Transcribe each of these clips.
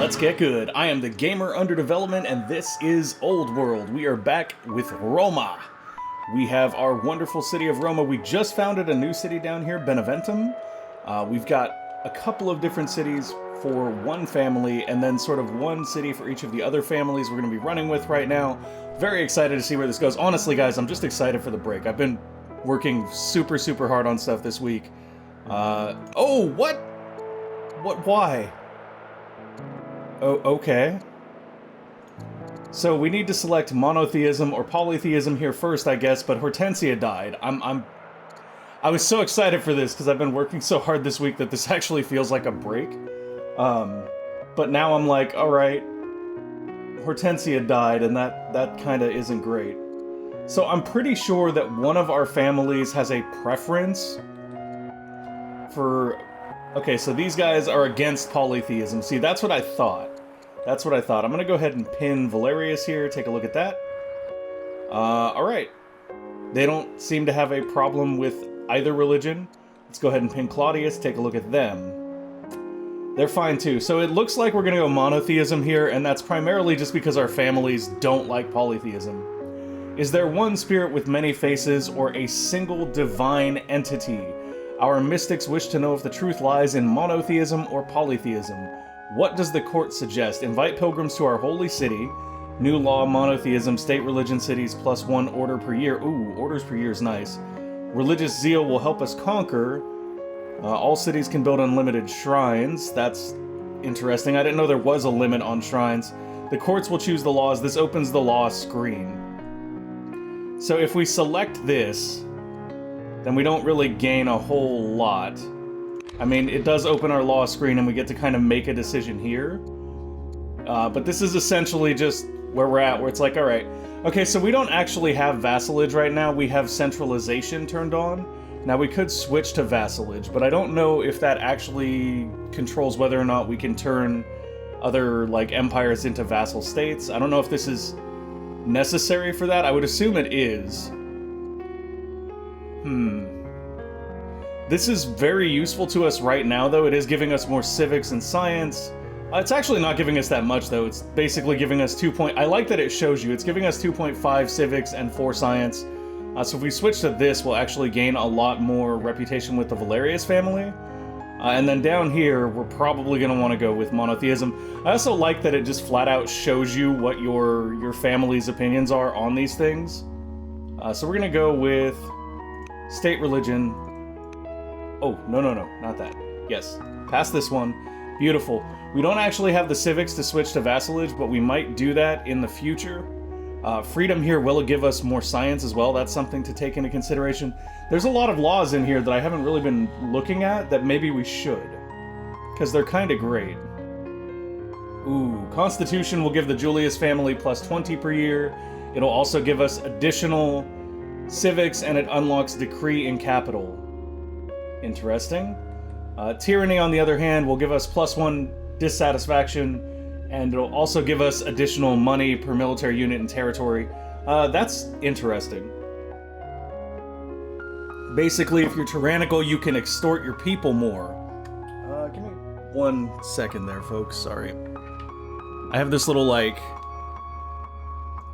Let's get good. I am the Gamer Under Development, and this is Old World. We are back with Roma. We have our wonderful city of Roma. We just founded a new city down here, Beneventum. We've got a couple of different cities for one family, and then sort of one city for each of the other families we're going to be running with right now. Very excited to see where this goes. Honestly, guys, I'm just excited for the break. I've been working super hard on stuff this week. Oh, what? Why? Oh, okay. So we need to select monotheism or polytheism here first, I guess, but Hortensia died. I was so excited for this because I've been working so hard this week that this actually feels like a break. But now I'm like, alright, Hortensia died, and that kinda isn't great. So I'm pretty sure that one of our families has a preference for... Okay, so these guys are against polytheism. See, that's what I thought. I'm gonna go ahead and pin Valerius here, take a look at that. Alright. They don't seem to have a problem with either religion. Let's go ahead and pin Claudius, take a look at them. They're fine too. So it looks like we're gonna go monotheism here, and that's primarily just because our families don't like polytheism. Is there one spirit with many faces, or a single divine entity? Our mystics wish to know if the truth lies in monotheism or polytheism. What does the court suggest? Invite pilgrims to our holy city. New law, monotheism, state religion cities, +1 order per year. Ooh, orders per year is nice. Religious zeal will help us conquer. All cities can build unlimited shrines. That's interesting. I didn't know there was a limit on shrines. The courts will choose the laws. This opens the law screen. So if we select this, then we don't really gain a whole lot. I mean, it does open our law screen and we get to kind of make a decision here. But this is essentially just where we're at, where it's like, alright, okay, so we don't actually have vassalage right now, we have centralization turned on. Now we could switch to vassalage, but I don't know if that actually controls whether or not we can turn other, like, empires into vassal states. I don't know if this is necessary for that. I would assume it is. This is very useful to us right now, though. It is giving us more civics and science. It's actually not giving us that much, though. It's basically giving us I like that it shows you. It's giving us 2.5 civics and 4 science. So if we switch to this, we'll actually gain a lot more reputation with the Valerius family. And then down here, we're probably going to want to go with monotheism. I also like that it just flat out shows you what your family's opinions are on these things. So we're going to go with state religion. Oh, no, not that. Yes, pass this one. Beautiful. We don't actually have the civics to switch to vassalage, but we might do that in the future. Freedom here will give us more science as well. That's something to take into consideration. There's a lot of laws in here that I haven't really been looking at that maybe we should, because they're kind of great. Ooh, Constitution will give the Julius family +20 per year. It'll also give us additional civics, and it unlocks decree in capital. Interesting. Tyranny, on the other hand, will give us +1 dissatisfaction, and it'll also give us additional money per military unit and territory. That's interesting. Basically, if you're tyrannical, you can extort your people more. Give me 1 second there, folks. Sorry. I have this little, like...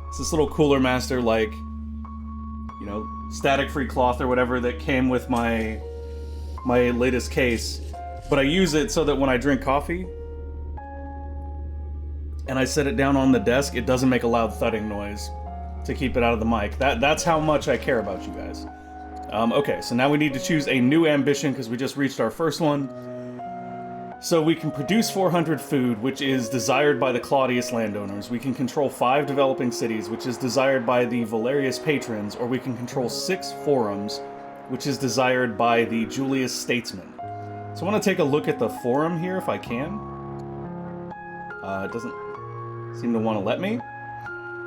It's this little Cooler Master, like... You know, static-free cloth or whatever that came with my latest case. But I use it so that when I drink coffee and I set it down on the desk, it doesn't make a loud thudding noise to keep it out of the mic. That's how much I care about you guys. Okay, so now we need to choose a new ambition because we just reached our first one. So we can produce 400 food, which is desired by the Claudius landowners. We can control 5 developing cities, which is desired by the Valerius patrons, or we can control 6 forums, which is desired by the Julius statesmen. So I want to take a look at the forum here, if I can. It doesn't seem to want to let me.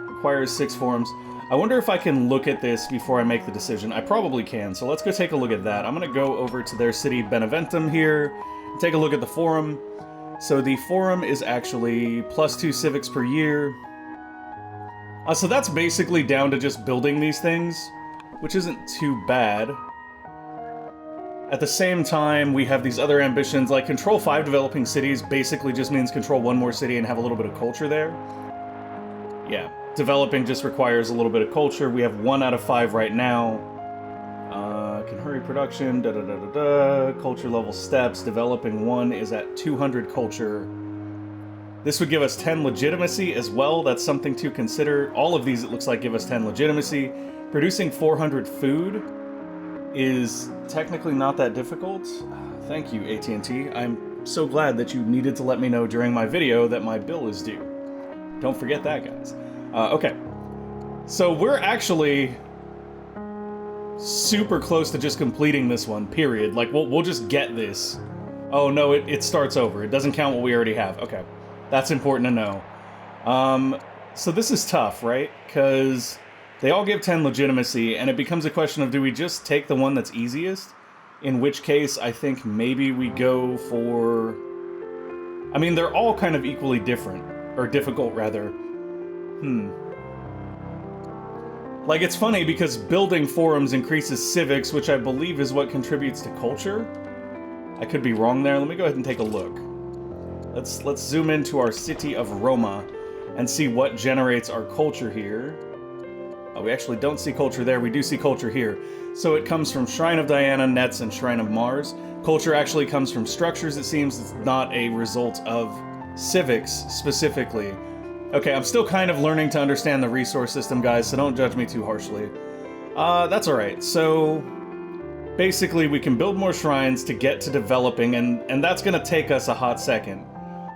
Requires 6 forums. I wonder if I can look at this before I make the decision. I probably can, so let's go take a look at that. I'm going to go over to their city, Beneventum, here, and take a look at the forum. So the forum is actually +2 civics per year. So that's basically down to just building these things, which isn't too bad. At the same time, we have these other ambitions, like Control 5 developing cities basically just means control one more city and have a little bit of culture there. Yeah, developing just requires a little bit of culture. We have 1 out of 5 right now. Can hurry production, culture level steps. Developing 1 is at 200 culture. This would give us 10 legitimacy as well. That's something to consider. All of these, it looks like, give us 10 legitimacy. Producing 400 food is technically not that difficult. Thank you, AT&T. I'm so glad that you needed to let me know during my video that my bill is due. Don't forget that, guys. Okay. So we're actually super close to just completing this one, period. Like, we'll just get this. Oh, no, it starts over. It doesn't count what we already have. Okay. That's important to know. So this is tough, right? Because they all give 10 legitimacy, and it becomes a question of, do we just take the one that's easiest? In which case, I think maybe we go for... I mean, they're all kind of equally different. Or difficult, rather. Like, it's funny because building forums increases civics, which I believe is what contributes to culture. I could be wrong there. Let me go ahead and take a look. Let's zoom into our city of Roma and see what generates our culture here. Oh, we actually don't see culture there. We do see culture here. So it comes from Shrine of Diana, Nets, and Shrine of Mars. Culture actually comes from structures, it seems. It's not a result of civics specifically. Okay, I'm still kind of learning to understand the resource system, guys, so don't judge me too harshly. That's alright. So basically we can build more shrines to get to developing, and that's going to take us a hot second.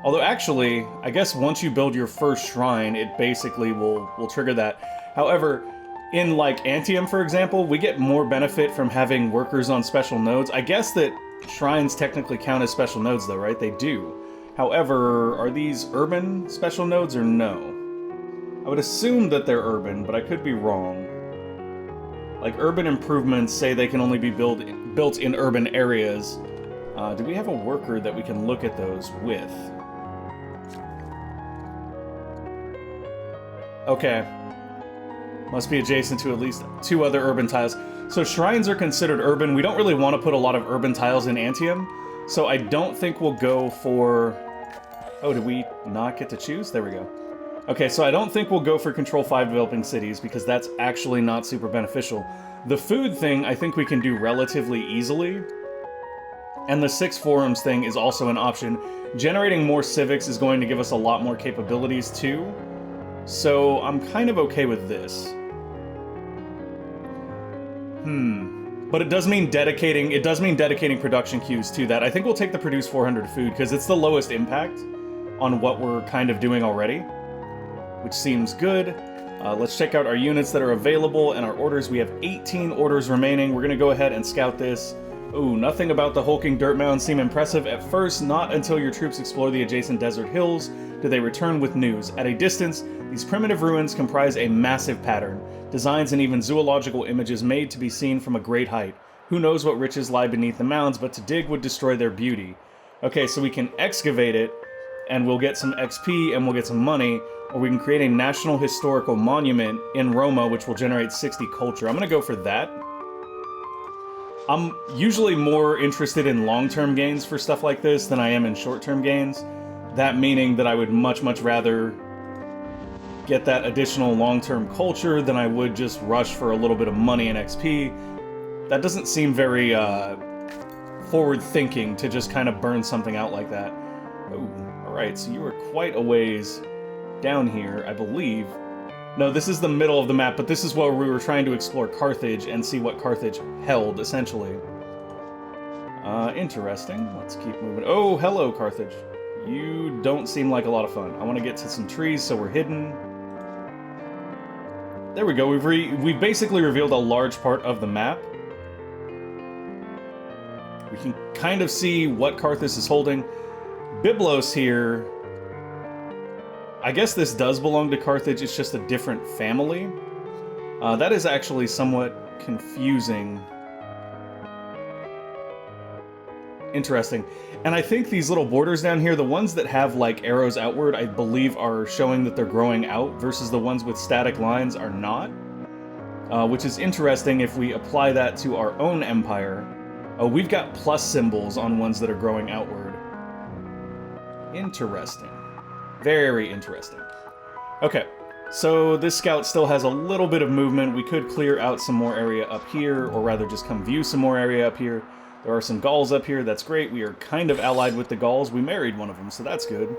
Although actually, I guess once you build your first shrine, it basically will trigger that. However, in like Antium, for example, we get more benefit from having workers on special nodes. I guess that shrines technically count as special nodes though, right? They do. However, are these urban special nodes or no? I would assume that they're urban, but I could be wrong. Like, urban improvements say they can only be built in urban areas. Do we have a worker that we can look at those with? Okay. Must be adjacent to at least 2 other urban tiles. So shrines are considered urban. We don't really want to put a lot of urban tiles in Antium, so I don't think we'll go for... Oh, did we not get to choose? There we go. Okay, so I don't think we'll go for Control 5 developing cities, because that's actually not super beneficial. The food thing, I think we can do relatively easily. And the 6 forums thing is also an option. Generating more civics is going to give us a lot more capabilities, too. So I'm kind of okay with this. But it does mean dedicating production queues to that. I think we'll take the produce 400 food, because it's the lowest impact on what we're kind of doing already, which seems good. Let's check out our units that are available and our orders. We have 18 orders remaining. We're going to go ahead and scout this. Ooh, nothing about the hulking dirt mounds seem impressive at first. Not until your troops explore the adjacent desert hills do they return with news. At a distance, these primitive ruins comprise a massive pattern. Designs and even zoological images made to be seen from a great height. Who knows what riches lie beneath the mounds, but to dig would destroy their beauty. Okay, so we can excavate it, and we'll get some XP, and we'll get some money, or we can create a national historical monument in Roma, which will generate 60 culture. I'm gonna go for that. I'm usually more interested in long-term gains for stuff like this than I am in short-term gains. That meaning that I would much, much rather get that additional long-term culture than I would just rush for a little bit of money and XP. That doesn't seem very forward-thinking to just kind of burn something out like that. Ooh, alright, so you are quite a ways down here, I believe. No, this is the middle of the map, but this is where we were trying to explore Carthage and see what Carthage held, essentially. Interesting. Let's keep moving. Oh, hello, Carthage. You don't seem like a lot of fun. I want to get to some trees so we're hidden. There we go. We've basically revealed a large part of the map. We can kind of see what Carthage is holding. Byblos here... I guess this does belong to Carthage, it's just a different family. That is actually somewhat confusing. Interesting. And I think these little borders down here, the ones that have like arrows outward, I believe are showing that they're growing out, versus the ones with static lines are not. Which is interesting if we apply that to our own empire. Oh, we've got plus symbols on ones that are growing outward. Interesting. Very interesting. Okay, so this scout still has a little bit of movement. We could clear out some more area up here, or rather just come view some more area up here. There are some Gauls up here, that's great. We are kind of allied with the Gauls. We married one of them, so that's good.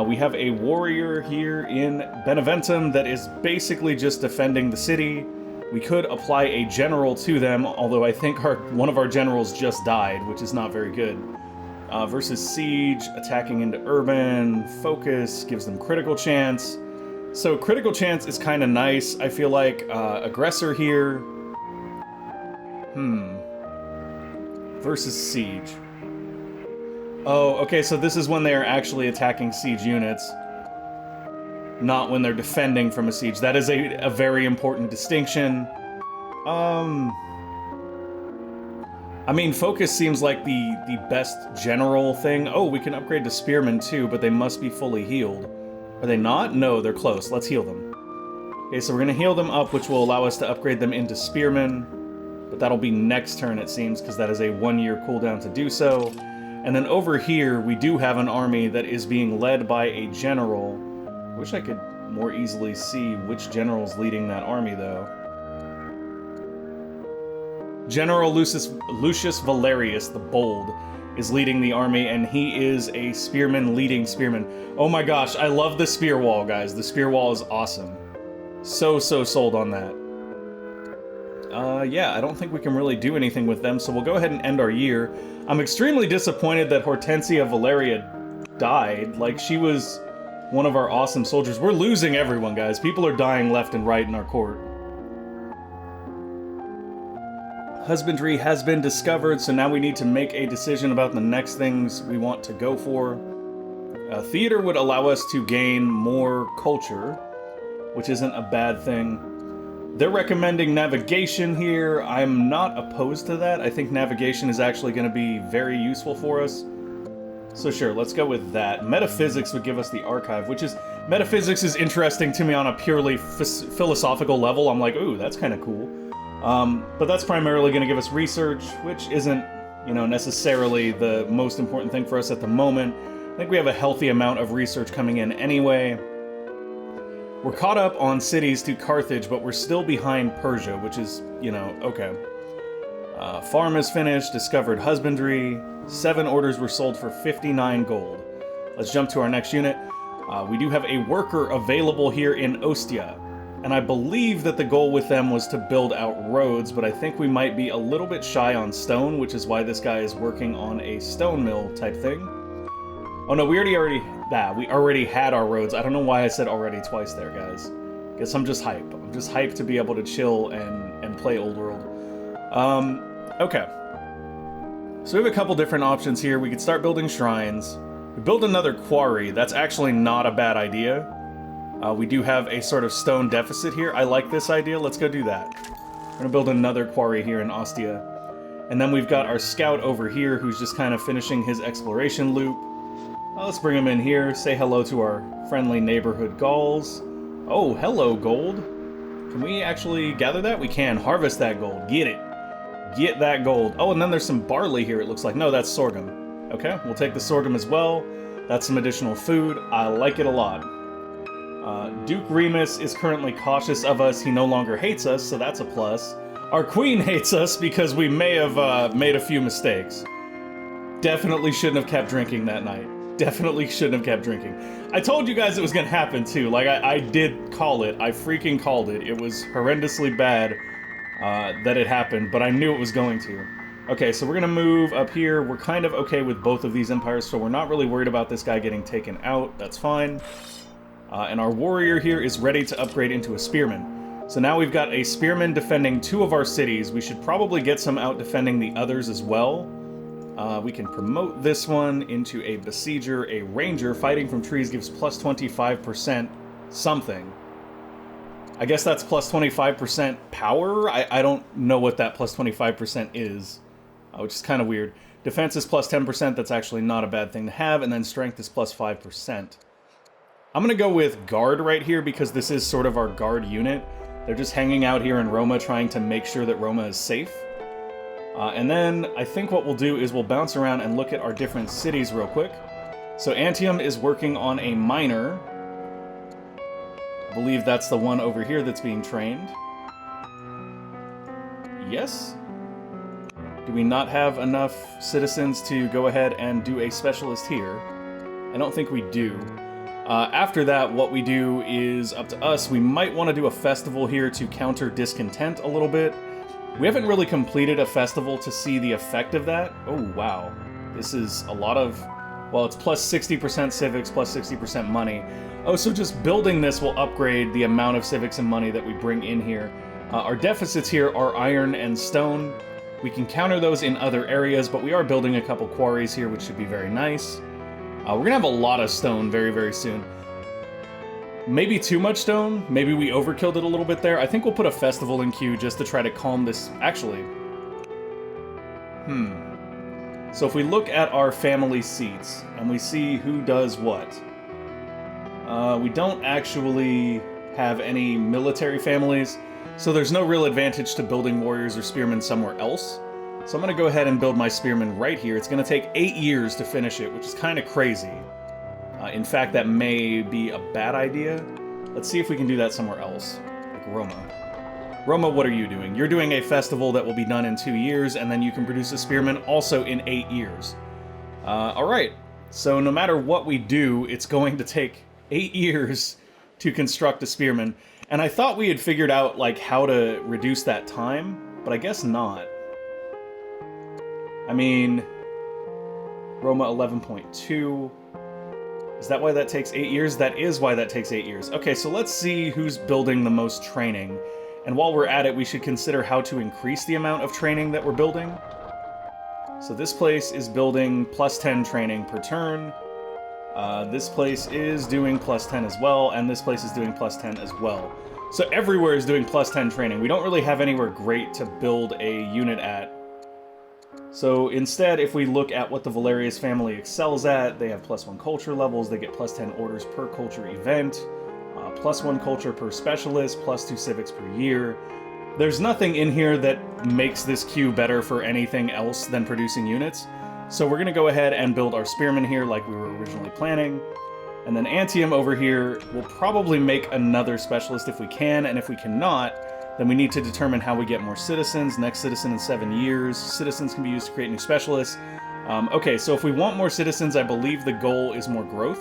We have a warrior here in Beneventum that is basically just defending the city. We could apply a general to them, although I think one of our generals just died, which is not very good. Versus siege, attacking into urban, focus, gives them critical chance. So critical chance is kind of nice. I feel like aggressor here. Versus siege. Oh, okay, so this is when they are actually attacking siege units, not when they're defending from a siege. That is a very important distinction. I mean, focus seems like the best general thing. Oh, we can upgrade to spearmen too, but they must be fully healed. Are they not? No, they're close. Let's heal them. Okay, so we're going to heal them up, which will allow us to upgrade them into spearmen. But that'll be next turn, it seems, because that is a 1-year cooldown to do so. And then over here, we do have an army that is being led by a general. Wish I could more easily see which general's leading that army, though. General Lucius Valerius the Bold is leading the army, and he is a spearman leading spearman. Oh my gosh, I love the spear wall, guys. The spear wall is awesome. So sold on that. Yeah, I don't think we can really do anything with them, so we'll go ahead and end our year. I'm extremely disappointed that Hortensia Valeria died. Like, she was one of our awesome soldiers. We're losing everyone, guys. People are dying left and right in our court. Husbandry has been discovered, so now we need to make a decision about the next things we want to go for. Theater would allow us to gain more culture, which isn't a bad thing. They're recommending navigation here. I'm not opposed to that. I think navigation is actually going to be very useful for us. So sure, let's go with that. Metaphysics would give us the archive, which is... Metaphysics is interesting to me on a purely philosophical level. I'm like, ooh, that's kind of cool. But that's primarily going to give us research, which isn't, you know, necessarily the most important thing for us at the moment. I think we have a healthy amount of research coming in anyway. We're caught up on cities to Carthage, but we're still behind Persia, which is, you know, okay. Farm is finished, discovered husbandry, 7 orders were sold for 59 gold. Let's jump to our next unit. We do have a worker available here in Ostia, and I believe that the goal with them was to build out roads, but I think we might be a little bit shy on stone, which is why this guy is working on a stone mill type thing. Oh no, we already had our roads. I don't know why I said already twice there, guys. Guess I'm just hype. I'm just hyped to be able to chill and play Old World. Okay. So we have a couple different options here. We could start building shrines. We build another quarry. That's actually not a bad idea. We do have a sort of stone deficit here. I like this idea. Let's go do that. We're gonna build another quarry here in Ostia. And then we've got our scout over here who's just kind of finishing his exploration loop. Let's bring him in here, say hello to our friendly neighborhood Gauls. Oh, hello, gold. Can we actually gather that? We can. Harvest that gold. Get it. Get that gold. Oh, and then there's some barley here, it looks like. No, that's sorghum. Okay, we'll take the sorghum as well. That's some additional food. I like it a lot. Duke Remus is currently cautious of us. He no longer hates us, so that's a plus. Our queen hates us because we may have made a few mistakes. Definitely shouldn't have kept drinking that night. Definitely shouldn't have kept drinking. I told you guys it was gonna happen too. Like, I did call it. I freaking called it. It was horrendously bad that it happened, but I knew it was going to. Okay, so we're gonna move up here. We're kind of okay with both of these empires, so we're not really worried about this guy getting taken out. That's fine. And our warrior here is ready to upgrade into a spearman. So now we've got a spearman defending 2 of our cities. We should probably get some out defending the others as well. We can promote this one into a besieger. A ranger fighting from trees gives plus 25% something. I guess that's plus 25% power? I don't know what that plus 25% is, which is kind of weird. Defense is plus 10%, that's actually not a bad thing to have, and then strength is plus 5%. I'm going to go with guard right here because this is sort of our guard unit. They're just hanging out here in Roma trying to make sure that Roma is safe. And then I think what we'll do is we'll bounce around and look at our different cities real quick. So Antium is working on a miner. I believe that's the one over here that's being trained. Yes? Do we not have enough citizens to go ahead and do a specialist here? I don't think we do. After that, what we do is up to us. We might want to do a festival here to counter discontent a little bit. We haven't really completed a festival to see the effect of that. Oh, wow. This is a lot of... Well, it's plus 60% civics, plus 60% money. Oh, so just building this will upgrade the amount of civics and money that we bring in here. Our deficits here are iron and stone. We can counter those in other areas, but we are building a couple quarries here, which should be very nice. We're going to have a lot of stone very, very soon. Maybe too much stone. Maybe we overkilled it a little bit there. I think we'll put a festival in queue just to try to calm this... Actually. So if we look at our family seats and we see who does what. We don't actually have any military families, so there's no real advantage to building warriors or spearmen somewhere else. So I'm going to go ahead and build my spearmen right here. It's going to take 8 years to finish it, which is kind of crazy. In fact, that may be a bad idea. Let's see if we can do that somewhere else, like Roma. Roma, what are you doing? You're doing a festival that will be done in 2 years, and then you can produce a spearman also in 8 years. Alright, so no matter what we do, it's going to take 8 years to construct a spearman. And I thought we had figured out, like, how to reduce that time, but I guess not. I mean, Roma 11.2. Is that why that takes 8 years? That is why that takes 8 years. Okay, so let's see who's building the most training. And while we're at it, we should consider how to increase the amount of training that we're building. So this place is building plus 10 training per turn. This place is doing plus 10 as well, and this place is doing plus 10 as well. So everywhere is doing plus 10 training. We don't really have anywhere great to build a unit at. So instead, if we look at what the Valerius family excels at, they have plus 1 culture levels, they get plus 10 orders per culture event, plus 1 culture per specialist, plus 2 civics per year. There's nothing in here that makes this queue better for anything else than producing units. So we're going to go ahead and build our spearmen here like we were originally planning. And then Antium over here will probably make another specialist if we can, and if we cannot, then we need to determine how we get more citizens. Next citizen in 7 years. Citizens can be used to create new specialists. Okay, so if we want more citizens, I believe the goal is more growth.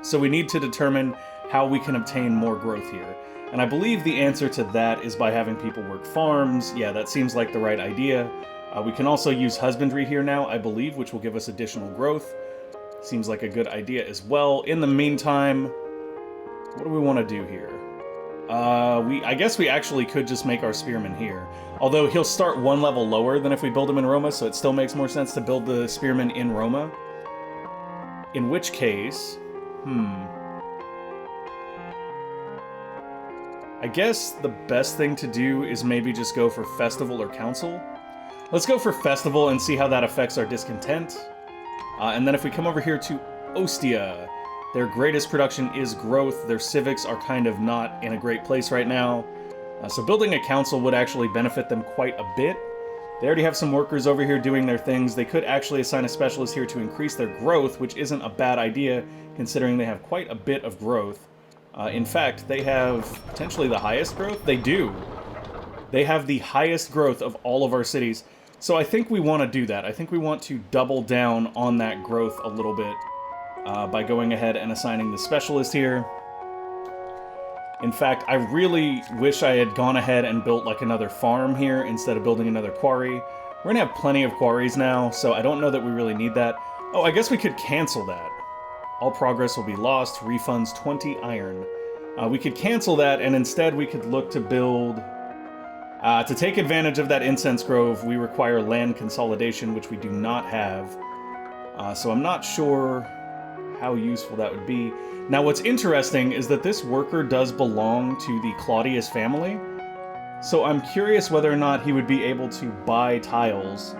So we need to determine how we can obtain more growth here. And I believe the answer to that is by having people work farms. Yeah, that seems like the right idea. We can also use husbandry here now, I believe, which will give us additional growth. Seems like a good idea as well. In the meantime, what do we want to do here? I guess we actually could just make our spearman here. Although he'll start 1 level lower than if we build him in Roma, so it still makes more sense to build the spearman in Roma. In which case, I guess the best thing to do is maybe just go for Festival or Council. Let's go for Festival and see how that affects our discontent. And then if we come over here to Ostia, their greatest production is growth. Their civics are kind of not in a great place right now. So building a council would actually benefit them quite a bit. They already have some workers over here doing their things. They could actually assign a specialist here to increase their growth, which isn't a bad idea, considering they have quite a bit of growth. In fact, they have potentially the highest growth. They do. They have the highest growth of all of our cities. So I think we want to do that. I think we want to double down on that growth a little bit by going ahead and assigning the specialist here. In fact, I really wish I had gone ahead and built like another farm here instead of building another quarry. We're going to have plenty of quarries now, so I don't know that we really need that. Oh, I guess we could cancel that. All progress will be lost. Refunds 20 iron. We could cancel that, and instead we could look to build... to take advantage of that incense grove, we require land consolidation, which we do not have. So I'm not sure how useful that would be. Now, what's interesting is that this worker does belong to the Claudius family. So I'm curious whether or not he would be able to buy tiles.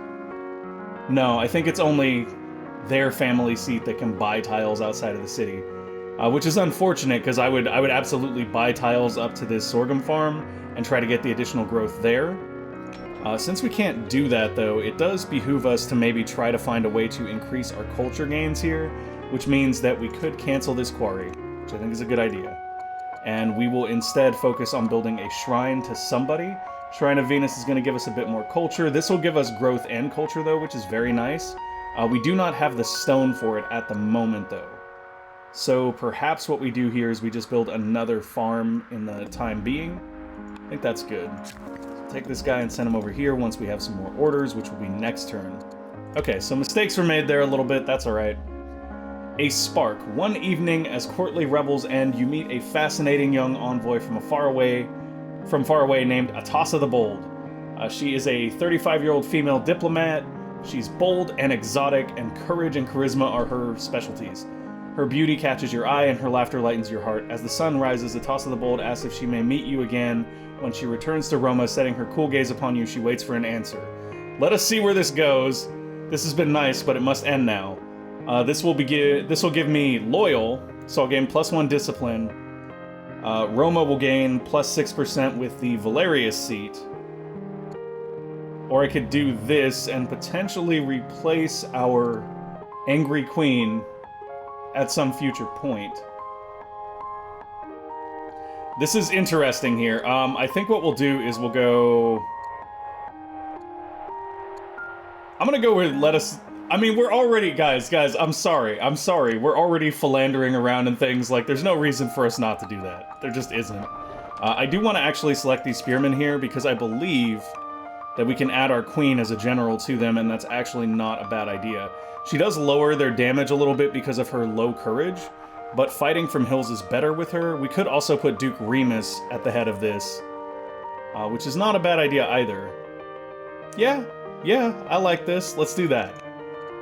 No, I think it's only their family seat that can buy tiles outside of the city. Which is unfortunate, because I would absolutely buy tiles up to this sorghum farm and try to get the additional growth there. Since we can't do that, though, it does behoove us to maybe try to find a way to increase our culture gains here, which means that we could cancel this quarry, which I think is a good idea. And we will instead focus on building a shrine to somebody. Shrine of Venus is going to give us a bit more culture. This will give us growth and culture, though, which is very nice. We do not have the stone for it at the moment, though. So perhaps what we do here is we just build another farm in the time being. I think that's good. Take this guy and send him over here once we have some more orders, which will be next turn. Okay, so mistakes were made there a little bit. That's all right. A spark. One evening, as courtly revels end, you meet a fascinating young envoy from far away named Atassa the Bold. She is a 35-year-old female diplomat. She's bold and exotic, and courage and charisma are her specialties. Her beauty catches your eye, and her laughter lightens your heart. As the sun rises, Atassa the Bold asks if she may meet you again. When she returns to Roma, setting her cool gaze upon you, she waits for an answer. Let us see where this goes. This has been nice, but it must end now. This will give me loyal, so I'll gain +1 discipline. Roma will gain +6% with the Valerius seat. Or I could do this and potentially replace our Angry Queen at some future point. This is interesting here. I think what we'll do is we'll go... I'm gonna go with let us... I mean, we're already... Guys, I'm sorry. We're already philandering around and things. Like, there's no reason for us not to do that. There just isn't. I do want to actually select these spearmen here because I believe that we can add our queen as a general to them, and that's actually not a bad idea. She does lower their damage a little bit because of her low courage, but fighting from hills is better with her. We could also put Duke Remus at the head of this, which is not a bad idea either. Yeah, I like this. Let's do that.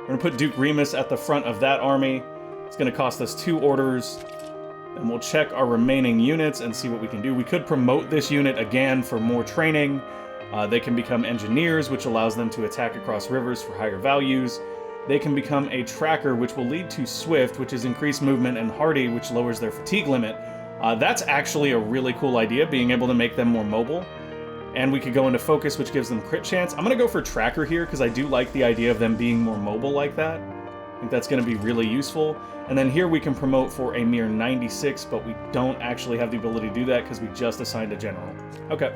We're gonna put Duke Remus at the front of that army. It's gonna cost us 2 orders, and we'll check our remaining units and see what we can do. We could promote this unit again for more training. They can become engineers, which allows them to attack across rivers for higher values. They can become a tracker, which will lead to swift, which is increased movement, and hardy, which lowers their fatigue limit. That's actually a really cool idea, being able to make them more mobile. And we could go into focus, which gives them crit chance. I'm going to go for tracker here, because I do like the idea of them being more mobile like that. I think that's going to be really useful. And then here we can promote for a mere 96, but we don't actually have the ability to do that because we just assigned a general. Okay.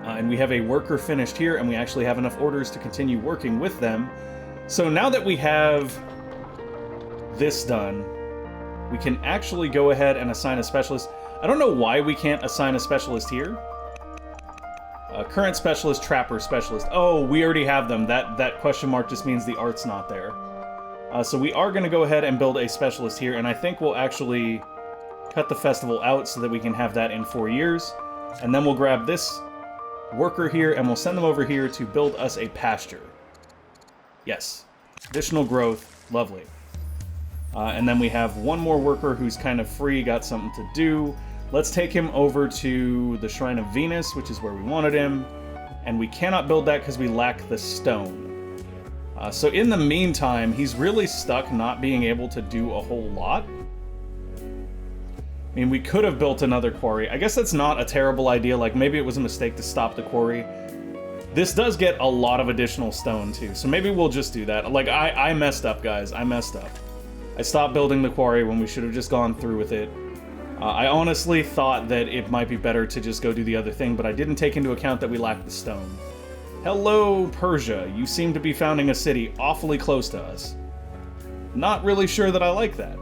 And we have a worker finished here, and we actually have enough orders to continue working with them. So now that we have this done, we can actually go ahead and assign a specialist. I don't know why we can't assign a specialist here. Current specialist, trapper specialist. Oh, we already have them. That question mark just means the art's not there. So we are going to go ahead and build a specialist here, and I think we'll actually cut the festival out so that we can have that in 4 years. And then we'll grab this worker here, and we'll send them over here to build us a pasture. Yes. Additional growth. Lovely. And then we have one more worker who's kind of free, got something to do. Let's take him over to the Shrine of Venus, which is where we wanted him. And we cannot build that because we lack the stone. So in the meantime, he's really stuck not being able to do a whole lot. I mean, we could have built another quarry. I guess that's not a terrible idea. Like, maybe it was a mistake to stop the quarry. This does get a lot of additional stone, too. So maybe we'll just do that. Like, I messed up, guys. I messed up. I stopped building the quarry when we should have just gone through with it. I honestly thought that it might be better to just go do the other thing, but I didn't take into account that we lacked the stone. Hello, Persia. You seem to be founding a city awfully close to us. Not really sure that I like that.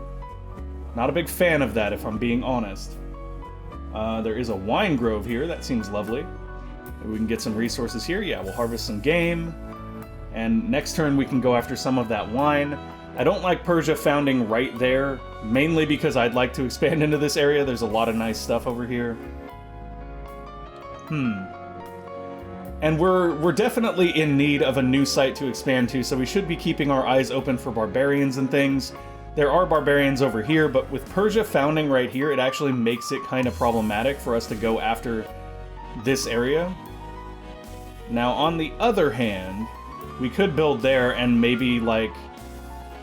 Not a big fan of that, if I'm being honest. There is a wine grove here. That seems lovely. Maybe we can get some resources here. Yeah, we'll harvest some game. And next turn we can go after some of that wine. I don't like Persia founding right there, mainly because I'd like to expand into this area. There's a lot of nice stuff over here. And we're definitely in need of a new site to expand to, so we should be keeping our eyes open for barbarians and things. There are barbarians over here, but with Persia founding right here, it actually makes it kind of problematic for us to go after this area. Now, on the other hand, we could build there and maybe, like,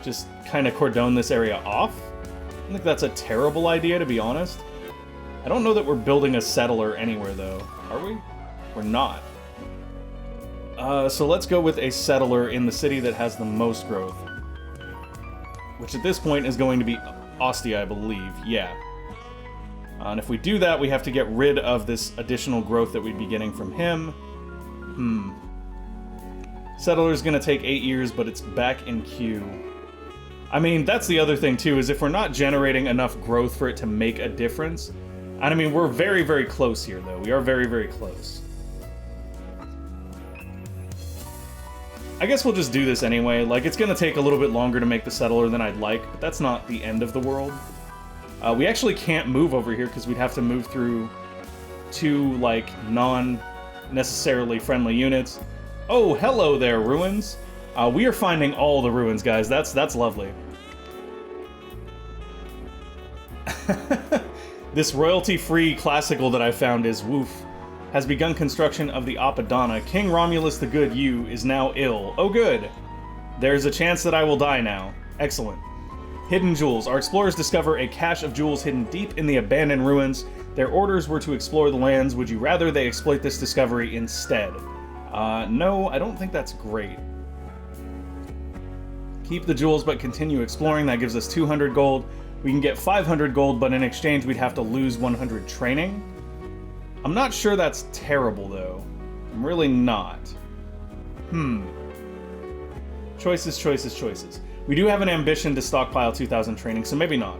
just kind of cordon this area off. I don't think that's a terrible idea, to be honest. I don't know that we're building a settler anywhere, though. Are we? We're not. So let's go with a settler in the city that has the most growth. Which at this point is going to be Ostia, I believe. Yeah. And if we do that, we have to get rid of this additional growth that we'd be getting from him. Settler's gonna take 8 years, but it's back in queue. I mean, that's the other thing, too, is if we're not generating enough growth for it to make a difference... And I mean, we're very, very close here, though. We are very, very close. I guess we'll just do this anyway. Like, it's gonna take a little bit longer to make the settler than I'd like, but that's not the end of the world. We actually can't move over here because we'd have to move through 2, like, non-necessarily friendly units. Oh, hello there, ruins. We are finding all the ruins, guys. That's lovely. This royalty-free classical that I found is woof. Has begun construction of the Appadana. King Romulus the Good, you, is now ill. Oh, good. There's a chance that I will die now. Excellent. Hidden jewels. Our explorers discover a cache of jewels hidden deep in the abandoned ruins. Their orders were to explore the lands. Would you rather they exploit this discovery instead? No, I don't think that's great. Keep the jewels, but continue exploring. That gives us 200 gold. We can get 500 gold, but in exchange we'd have to lose 100 training. I'm not sure that's terrible, though. I'm really not. Choices, choices, choices. We do have an ambition to stockpile 2,000 training, so maybe not.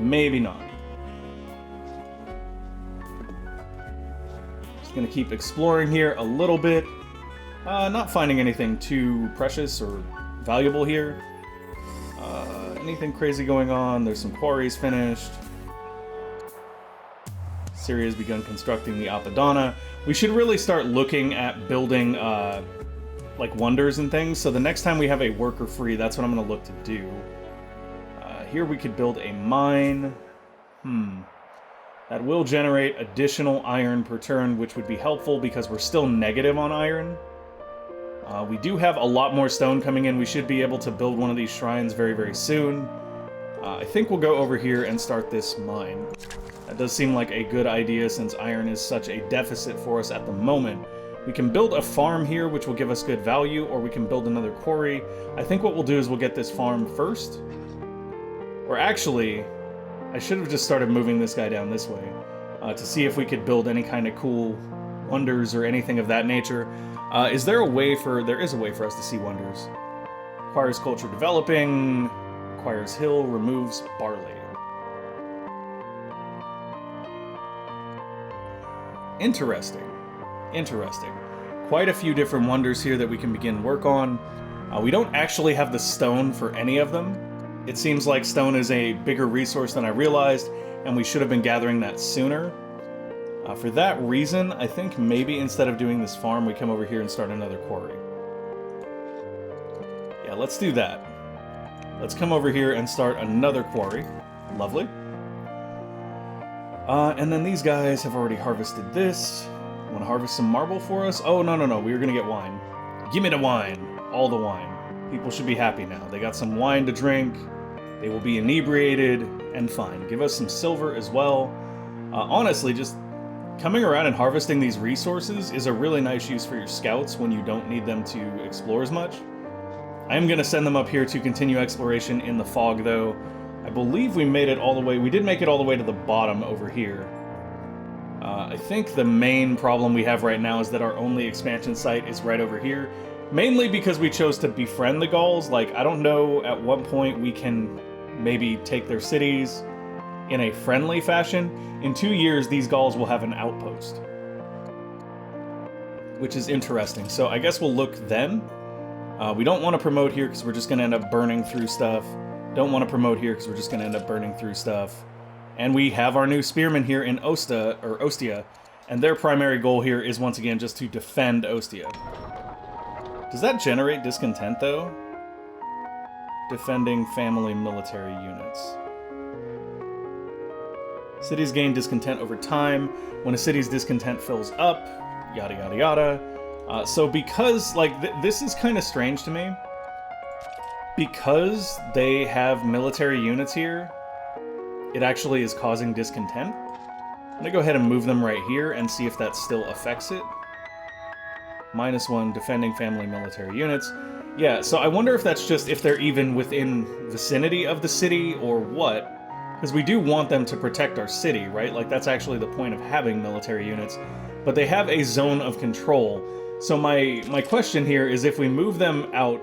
Maybe not. Just gonna keep exploring here a little bit. Not finding anything too precious or valuable here. Anything crazy going on? There's some quarries finished. Syria has begun constructing the Appadana. We should really start looking at building, like, wonders and things. So the next time we have a worker free, that's what I'm going to look to do. Here we could build a mine. That will generate additional iron per turn, which would be helpful because we're still negative on iron. We do have a lot more stone coming in. We should be able to build one of these shrines very, very soon. I think we'll go over here and start this mine. That does seem like a good idea since iron is such a deficit for us at the moment. We can build a farm here, which will give us good value, or we can build another quarry. I think what we'll do is we'll get this farm first. Or actually, I should have just started moving this guy down this way to see if we could build any kind of cool wonders or anything of that nature. Is there a way for... There is a way for us to see wonders. Acquires culture developing. Acquires hill. Removes barley. Interesting. Interesting. Quite a few different wonders here that we can begin work on. We don't actually have the stone for any of them. It seems like stone is a bigger resource than I realized, and we should have been gathering that sooner. For that reason, I think maybe instead of doing this farm, we come over here and start another quarry. Yeah, let's do that. Let's come over here and start another quarry. Lovely. And then these guys have already harvested this. Want to harvest some marble for us? Oh, no, no, no. We were going to get wine. Give me the wine. All the wine. People should be happy now. They got some wine to drink. They will be inebriated and fine. Give us some silver as well. Honestly, just coming around and harvesting these resources is a really nice use for your scouts when you don't need them to explore as much. I am going to send them up here to continue exploration in the fog, though. I believe we made it all the way... We did make it all the way to the bottom over here. I think the main problem we have right now is that our only expansion site is right over here. Mainly because we chose to befriend the Gauls. Like, I don't know at what point we can maybe take their cities in a friendly fashion. In 2 years, these Gauls will have an outpost. Which is interesting. So I guess we'll look then. We don't want to promote here because we're just going to end up burning through stuff. Don't want to promote here because we're just going to end up burning through stuff. And we have our new spearmen here in Ostia, and their primary goal here is once again just to defend Ostia. Does that generate discontent, though? Defending family military units. Cities gain discontent over time. When a city's discontent fills up, yada yada yada. So because, like, this is kind of strange to me. Because they have military units here, it actually is causing discontent. I'm gonna go ahead and move them right here and see if that still affects it. -1 defending family military units. Yeah, so I wonder if that's just if they're even within vicinity of the city or what. Because we do want them to protect our city, right? Like, that's actually the point of having military units. But they have a zone of control. So my question here is if we move them out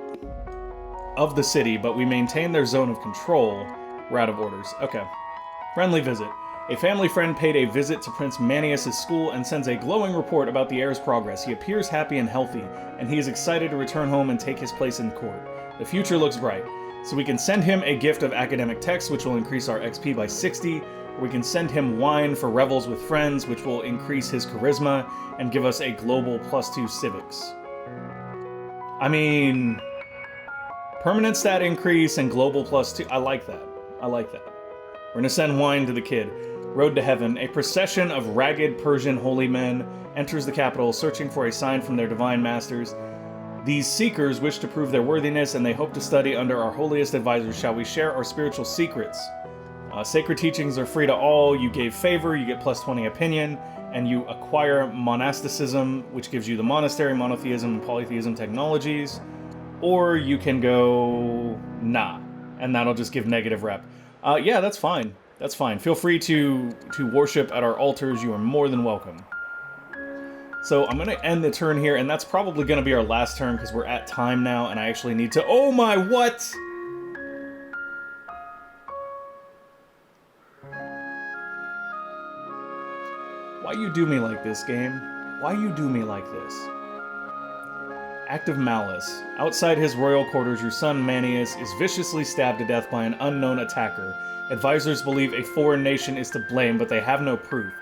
of the city, but we maintain their zone of control, we're out of orders. Okay. Friendly visit. A family friend paid a visit to Prince Manius' school and sends a glowing report about the heir's progress. He appears happy and healthy, and he is excited to return home and take his place in court. The future looks bright. So we can send him a gift of academic text, which will increase our XP by 60. We can send him wine for revels with friends, which will increase his charisma and give us a global +2 civics. I mean, permanent stat increase and global +2. I like that. I like that. We're gonna send wine to the kid. Road to Heaven. A procession of ragged Persian holy men enters the capital, searching for a sign from their divine masters. These seekers wish to prove their worthiness, and they hope to study under our holiest advisors. Shall we share our spiritual secrets? Sacred teachings are free to all. You gave favor, you get +20 opinion, and you acquire monasticism, which gives you the monastery, monotheism, and polytheism technologies. Or you can go nah, and that'll just give negative rep. Yeah, that's fine. That's fine. Feel free to worship at our altars. You are more than welcome. So I'm going to end the turn here, and that's probably going to be our last turn because we're at time now, and I actually need to... Oh my, what? Why you do me like this, game? Why you do me like this? Act of malice. Outside his royal quarters, your son Manius is viciously stabbed to death by an unknown attacker. Advisors believe a foreign nation is to blame, but they have no proof.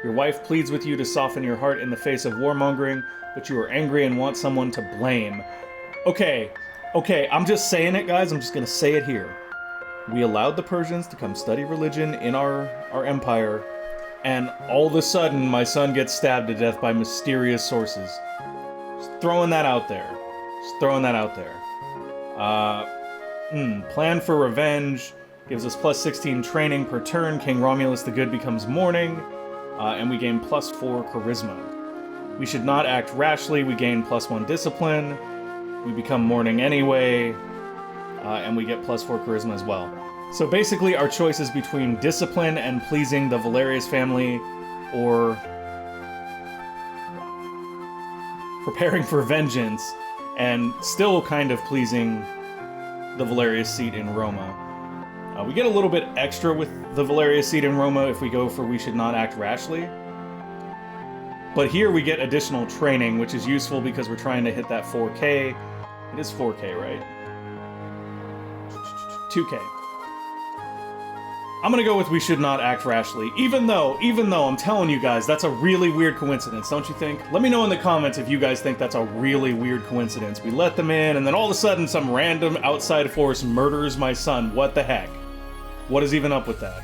Your wife pleads with you to soften your heart in the face of warmongering, but you are angry and want someone to blame. Okay, I'm just saying it, guys. I'm just gonna say it here. We allowed the Persians to come study religion in our empire, and all of a sudden, my son gets stabbed to death by mysterious sources. Just throwing that out there. Just throwing that out there. Plan for revenge. Gives us +16 training per turn. King Romulus the Good becomes mourning. And we gain +4 charisma. We should not act rashly. We gain +1 discipline. We become mourning anyway. And we get +4 charisma as well. So basically our choice is between discipline and pleasing the Valerius family, or preparing for vengeance and still kind of pleasing the Valerius seat in Roma. We get a little bit extra with the Valerius seat in Roma if we go for we should not act rashly. But here we get additional training, which is useful because we're trying to hit that 4K. It is 4K, right? 2K. I'm gonna go with we should not act rashly, even though I'm telling you guys, that's a really weird coincidence, don't you think? Let me know in the comments if you guys think that's a really weird coincidence. We let them in, and then all of a sudden some random outside force murders my son. What the heck? What is even up with that?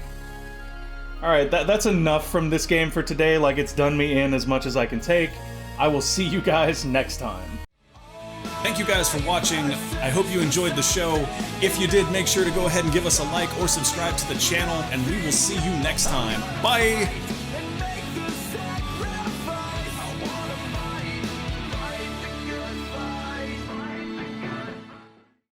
Alright, that's enough from this game for today. Like, it's done me in as much as I can take. I will see you guys next time. Thank you guys for watching. I hope you enjoyed the show. If you did, make sure to go ahead and give us a like or subscribe to the channel, and we will see you next time. Bye!